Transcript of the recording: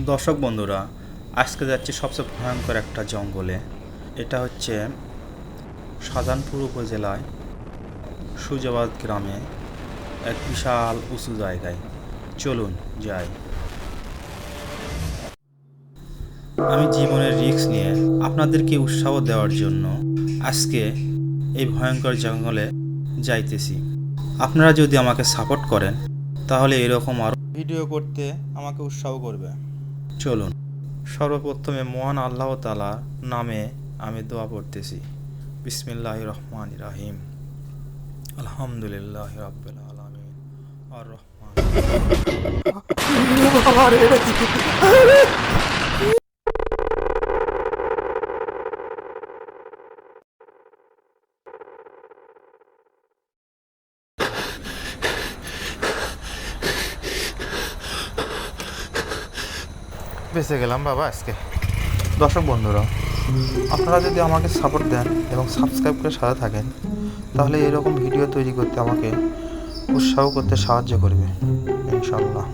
দর্শক বন্ধুরা, আজকে যাচ্ছি সবচেয়ে ভয়ঙ্কর একটা জঙ্গলে। এটা হচ্ছে শাহজাহানপুর উপজেলায় সুজাবাদ গ্রামে এক বিশাল উঁচু জায়গায়। চলুন যাই। আমি জীবনের রিস্ক নিয়ে আপনাদেরকে উৎসাহ দেওয়ার জন্য আজকে এই ভয়ঙ্কর জঙ্গলে যাইতেছি। আপনারা যদি আমাকে সাপোর্ট করেন তাহলে এরকম আরও ভিডিও করতে আমাকে উৎসাহ করবে। চলুন, সর্বপ্রথমে মহান আল্লাহ তাআলা নামে আমি দোয়া পড়তেছি। বিসমিল্লাহির রহমানির রহিম। আলহামদুলিল্লাহি রাব্বিল আলামিন আর রহমান। বেঁচে গেলাম বাবা আজকে। দর্শক বন্ধুরা, আপনারা যদি আমাকে সাপোর্ট দেন এবং সাবস্ক্রাইব করে সাথে থাকেন তাহলে এরকম ভিডিও তৈরি করতে আমাকে উৎসাহ করতে সাহায্য করবে ইনশাআল্লাহ।